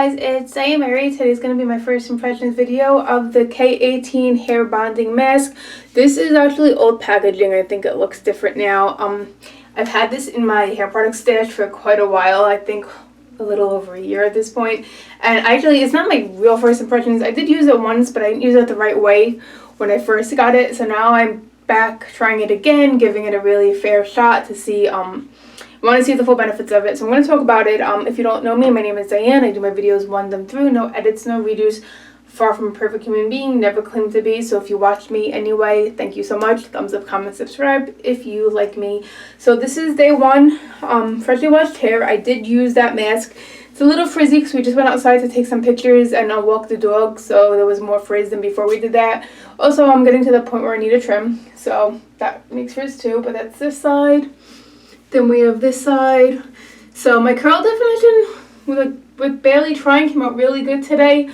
Guys, it's Mary. Today's going to be my first impressions video of the K-18 hair bonding mask. This is actually old packaging. I think it looks different now. I've had this in my hair product stash for quite a while. I think a little over a year at this point. And actually, it's not my real first impressions. I did use it once, but I didn't use it the right way when I first got it. So now I'm back trying it again, giving it a really fair shot to see I want to see the full benefits of it. So I'm going to talk about it. If you don't know me, my name is Diane. I do my videos one them through, no edits, no redos. Far from a perfect human being, never claimed to be. So if you watched me anyway, thank you so much. Thumbs up, comment, subscribe if you like me. So this is day one. Freshly washed hair. I did use that mask. It's a little frizzy because we just went outside to take some pictures and walk the dog. So there was more frizz than before we did that. Also, I'm getting to the point where I need a trim. So that makes frizz too, but that's this side. Then we have this side. So my curl definition with barely trying came out really good today.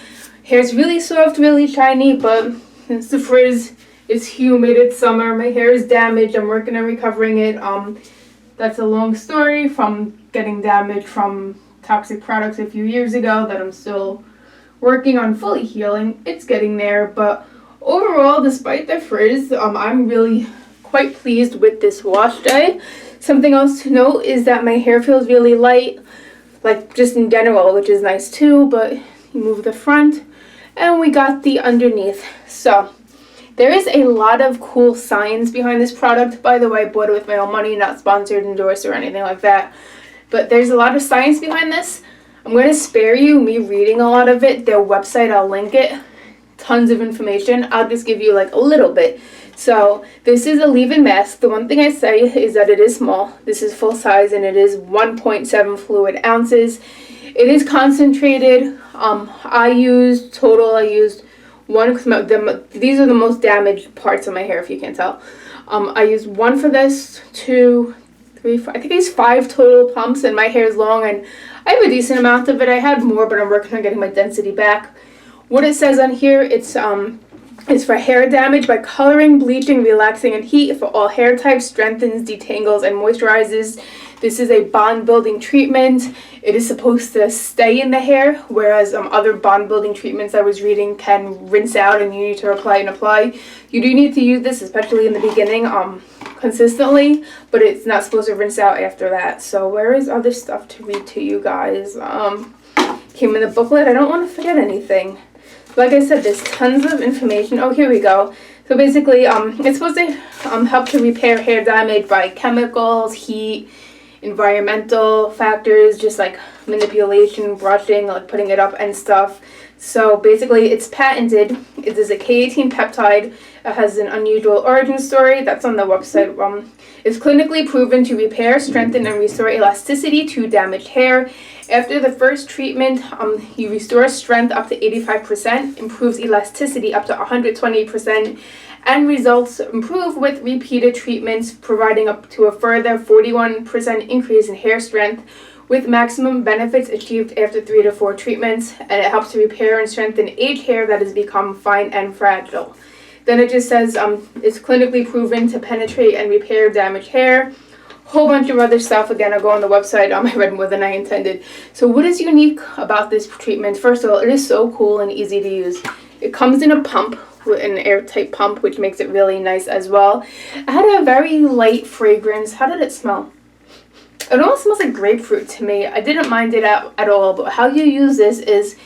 Hair's really soft, really shiny, but since the frizz is humid, it's summer, my hair is damaged, I'm working on recovering it. That's a long story from getting damaged from toxic products a few years ago that I'm still working on fully healing. It's getting there, but overall, despite the frizz, I'm really quite pleased with this wash day. Something else to note is that my hair feels really light, like just in general, which is nice too, but you move the front and we got the underneath. So there is a lot of cool science behind this product. By the way, I bought it with my own money, not sponsored, endorsed, or anything like that. But there's a lot of science behind this. I'm going to spare you me reading a lot of it. Their website, I'll link it. Tons of information. I'll just give you like a little bit. So this is a leave-in mask. The one thing I say is that it is small. This is full size and it is 1.7 fluid ounces. It is concentrated. I used one because these are the most damaged parts of my hair, if you can tell. I used one for this, 2, 3, 4, I think it's 5 total pumps, and my hair is long and I have a decent amount of it. I had more, but I'm working on getting my density back. What it says on here, it's for hair damage by coloring, bleaching, relaxing, and heat for all hair types, strengthens, detangles, and moisturizes. This is a bond-building treatment. It is supposed to stay in the hair, whereas other bond-building treatments I was reading can rinse out and you need to apply and apply. You do need to use this, especially in the beginning, consistently, but it's not supposed to rinse out after that. So where is other stuff to read to you guys? Came in the booklet. I don't want to forget anything. Like I said, there's tons of information. Oh, here we go. So basically, it's supposed to help to repair hair damage by chemicals, heat, environmental factors, just like manipulation, brushing, like putting it up and stuff. So basically, it's patented. It is a K-18 peptide. It has an unusual origin story. That's on the website. It's clinically proven to repair, strengthen, and restore elasticity to damaged hair. After the first treatment, you restore strength up to 85%, improves elasticity up to 120%, and results improve with repeated treatments, providing up to a further 41% increase in hair strength, with maximum benefits achieved after 3 to 4 treatments, and it helps to repair and strengthen aged hair that has become fine and fragile. Then it just says it's clinically proven to penetrate and repair damaged hair. Whole bunch of other stuff. Again, I'll go on the website. I read more than I intended. So what is unique about this treatment? First of all, it is so cool and easy to use. It comes in a pump, an airtight pump, which makes it really nice as well. It had a very light fragrance. How did it smell? It almost smells like grapefruit to me. I didn't mind it at all, but how you use this is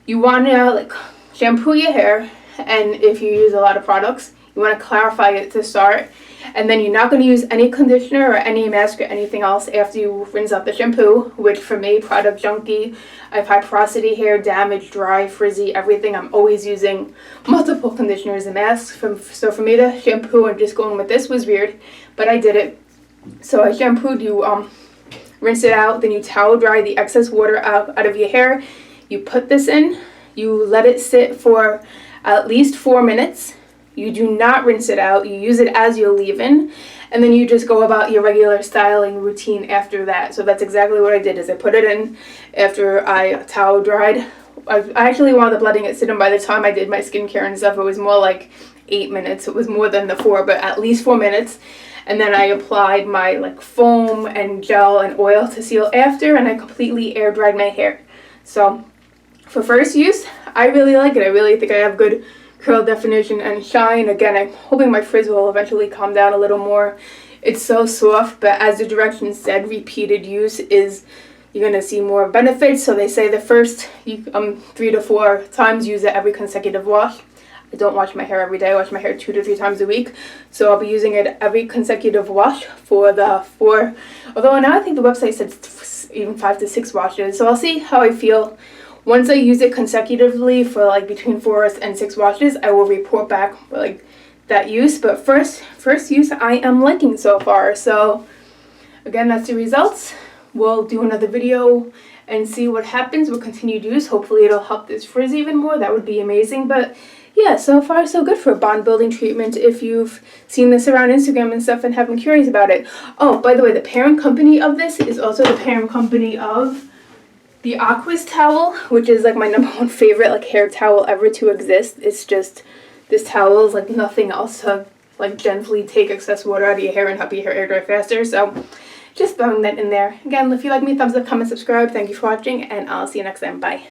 you want to like shampoo your hair, and if you use a lot of products, you want to clarify it to start, and then you're not going to use any conditioner or any mask or anything else after you rinse out the shampoo, which for me, product junkie, I have high porosity hair, damaged, dry, frizzy, everything. I'm always using multiple conditioners and masks. So for me to shampoo and just going with this was weird, but I did it. So I shampooed, you rinse it out, then you towel dry the excess water out of your hair. You put this in, you let it sit for at least 4 minutes. You do not rinse it out. You use it as your leave-in, and then you just go about your regular styling routine after that. So that's exactly what I did, is I put it in after I towel dried. I actually wound up letting it sit in. By the time I did my skincare and stuff, it was more like 8 minutes. It was more than the 4, but at least 4 minutes. And then I applied my like foam and gel and oil to seal after, and I completely air dried my hair. So for first use, I really like it. I really think I have good curl definition and shine. Again, I'm hoping my frizz will eventually calm down a little more. It's so soft, but as the directions said, repeated use is, you're going to see more benefits. So they say the first 3 to 4 times, use it every consecutive wash. I don't wash my hair every day. I wash my hair 2 to 3 times a week. So I'll be using it every consecutive wash for the 4. Although now I think the website said even 5 to 6 washes. So I'll see how I feel. Once I use it consecutively for like between 4 and 6 washes, I will report back like that use. But first use I am liking so far. So again, that's the results. We'll do another video and see what happens with continued use. Hopefully it'll help this frizz even more. That would be amazing. But yeah, so far so good for a bond building treatment if you've seen this around Instagram and stuff and have been curious about it. Oh, by the way, the parent company of this is also the parent company of the Aquas towel, which is like my #1 favorite like hair towel ever to exist. It's just, this towel is like nothing else to like gently take excess water out of your hair and help your hair air dry faster. So just throwing that in there. Again, if you like me, thumbs up, comment, subscribe. Thank you for watching, and I'll see you next time. Bye.